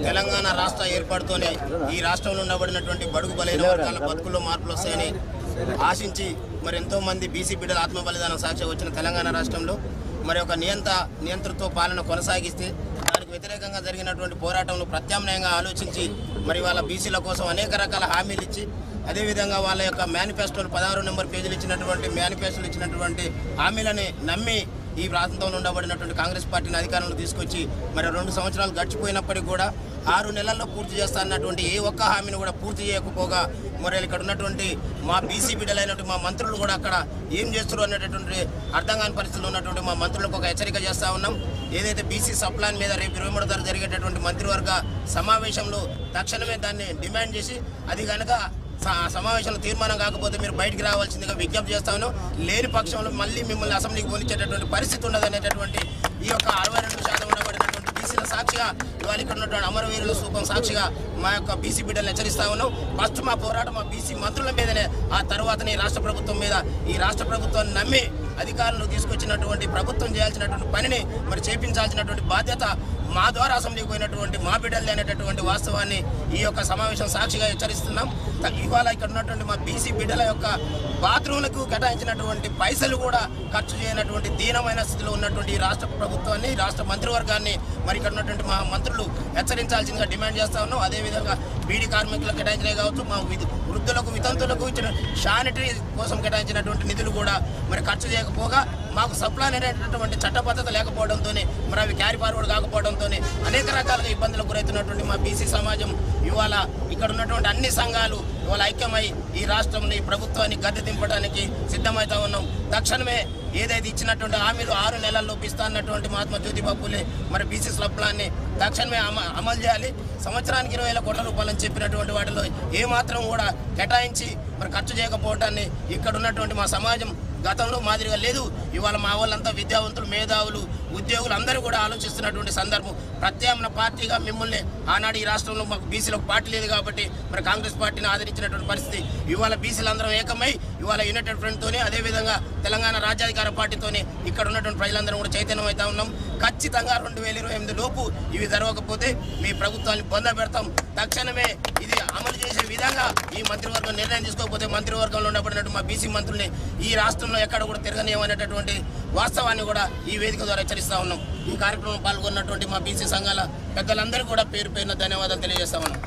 తెలంగాణ రాష్ట్ర ఏర్పాటుతోనే ఈ రాష్ట్రంలో ఉండబడినటువంటి బడుగు బలైన వర్గాల బతుకుల్లో మార్పులు వస్తాయని ఆశించి మరి ఎంతోమంది బీసీ బిడ్డల ఆత్మ బలిదానం సాక్షి వచ్చిన తెలంగాణ రాష్ట్రంలో మరి ఒక నియంతృత్వ పాలన కొనసాగిస్తే దానికి వ్యతిరేకంగా జరిగినటువంటి పోరాటంలో ప్రత్యామ్నాయంగా ఆలోచించి మరి వాళ్ళ బీసీల కోసం అనేక రకాల హామీలు ఇచ్చి అదేవిధంగా వాళ్ళ యొక్క మేనిఫెస్టోలు 16 నెంబర్ పేజీలు ఇచ్చినటువంటి మేనిఫెస్టోలు ఇచ్చినటువంటి హామీలని నమ్మి ఈ ప్రాంతంలో ఉండబడినటువంటి కాంగ్రెస్ పార్టీని అధికారంలో తీసుకొచ్చి మరి 2 సంవత్సరాలు గడిచిపోయినప్పటికీ కూడా 6 నెలల్లో పూర్తి చేస్తా అన్నటువంటి ఏ ఒక్క హామీని కూడా పూర్తి చేయకపోగా మరి ఇక్కడ ఉన్నటువంటి మా బీసీ బిడ్డలైనటువంటి మా మంత్రులు కూడా అక్కడ ఏం చేస్తారు అనేటటువంటి అర్థం కాని పరిస్థితుల్లో ఉన్నటువంటి మా మంత్రులకు ఒక హెచ్చరిక చేస్తూ ఉన్నాం. ఏదైతే బీసీ సప్లాన్ మీద రేపు 23 తారీఖు జరిగేటటువంటి మంత్రివర్గ సమావేశంలో తక్షణమే దాన్ని డిమాండ్ చేసి అది కనుక సమావేశంలో తీర్మానం కాకపోతే మీరు బయటికి రావాల్సిందిగా విజ్ఞప్తి చేస్తాను. లేని పక్షంలో మళ్ళీ మిమ్మల్ని అసెంబ్లీకి పోనిచ్చేటటువంటి పరిస్థితి ఉండదనేటటువంటి ఈ యొక్క 62% ఉండబడినటువంటి బీసీల సాక్షిగా ఇవాళ ఇక్కడ ఉన్నటువంటి అమరవీరుల స్థూపం సాక్షిగా మా యొక్క బీసీ బిడ్డలను హెచ్చరిస్తా ఉన్నాం. ఫస్ట్ మా పోరాటం మా బీసీ మంత్రుల మీదనే, ఆ తర్వాతనే రాష్ట్ర ప్రభుత్వం మీద. ఈ రాష్ట్ర ప్రభుత్వాన్ని నమ్మి అధికారులు తీసుకొచ్చినటువంటి ప్రభుత్వం చేయాల్సినటువంటి పనిని మరి చేపించాల్సినటువంటి బాధ్యత మా ద్వారా అసెంబ్లీకి పోయినటువంటి మా బిడ్డలు అనేటటువంటి వాస్తవాన్ని ఈ యొక్క సమావేశం సాక్షిగా హెచ్చరిస్తున్నాం. ఇవాళ ఇక్కడ ఉన్నటువంటి మా బీసీ బిడ్డల యొక్క బాత్రూమ్లకు కేటాయించినటువంటి పైసలు కూడా ఖర్చు చేయనటువంటి దీనమైన స్థితిలో ఉన్నటువంటి ఈ రాష్ట్ర ప్రభుత్వాన్ని, రాష్ట్ర మంత్రివర్గాన్ని మరి ఇక్కడ ఉన్నటువంటి మా మంత్రులు హెచ్చరించాల్సిందిగా డిమాండ్ చేస్తా ఉన్నాం. అదేవిధంగా బీడీ కార్మికులకు కేటాయించినవి కావచ్చు, మా వృద్ధులకు వితంతులకు ఇచ్చిన శానిటరీ కోసం కేటాయించినటువంటి నిధులు కూడా మరి ఖర్చు చేయకపోగా మాకు సప్లాన్ అనేటటువంటి చట్టబద్ధత లేకపోవడంతో మరి అవి క్యారీ ఫార్వర్డ్ కాకపోవడంతో అనేక రకాలుగా ఇబ్బందులకు గురవుతున్నటువంటి మా బీసీ సమాజం ఇవాళ ఇక్కడ ఉన్నటువంటి అన్ని సంఘాలు ఇవాళ ఐక్యమై ఈ రాష్ట్రంలో ఈ ప్రభుత్వాన్ని గద్దె దింపడానికి సిద్ధమవుతా ఉన్నాం. తక్షణమే ఏదైతే ఇచ్చినటువంటి హామీలు 6 నెలల్లో ఇస్తా అన్నటువంటి మహాత్మా జ్యోతిబా ఫూలే మరి బీసీ సప్లాన్ని తక్షణమే అమలు చేయాలి. సంవత్సరానికి 20,000 కోట్ల రూపాయలని చెప్పినటువంటి వాటిలో ఏమాత్రం కూడా కేటాయించి మరి ఖర్చు చేయకపోవటాన్ని ఇక్కడ ఉన్నటువంటి మా సమాజం గతంలో మాదిరిగా లేదు. ఇవాళ మా వాళ్ళంతా విద్యావంతులు, మేధావులు, ఉద్యోగులు అందరూ కూడా ఆలోచిస్తున్నటువంటి సందర్భం. ప్రత్యామ్నాయ పార్టీగా మిమ్మల్ని ఆనాడు ఈ రాష్ట్రంలో మాకు బీసీలకు పార్టీ లేదు కాబట్టి మరి కాంగ్రెస్ పార్టీని ఆదరించినటువంటి పరిస్థితి. ఇవాళ బీసీలు అందరం ఏకమై ఇవాళ యునైటెడ్ ఫ్రంట్తోనే అదేవిధంగా తెలంగాణ రాజ్యాధికార పార్టీతోనే ఇక్కడ ఉన్నటువంటి ప్రజలందరం కూడా చైతన్యం అవుతా ఉన్నాం. ఖచ్చితంగా 2028 లోపు ఇవి జరగకపోతే మీ ప్రభుత్వాన్ని పొందబెడతాం. తక్షణమే ఇది అమలు చేసే విధంగా ఈ మంత్రివర్గం నిర్ణయం తీసుకోకపోతే మంత్రివర్గంలో ఉండబడినట్టు మా బీసీ మంత్రుల్ని ఈ రాష్ట్రంలో ఎక్కడ కూడా తిరగనియమనేటటువంటి వాస్తవాన్ని కూడా ఈ వేదిక ద్వారా హెచ్చరిస్తా ఉన్నాం. ఈ కార్యక్రమం పాల్గొన్నటువంటి మా బీసీ సంఘాల పెద్దలందరూ కూడా పేరు పేరున ధన్యవాదాలు తెలియజేస్తా ఉన్నాం.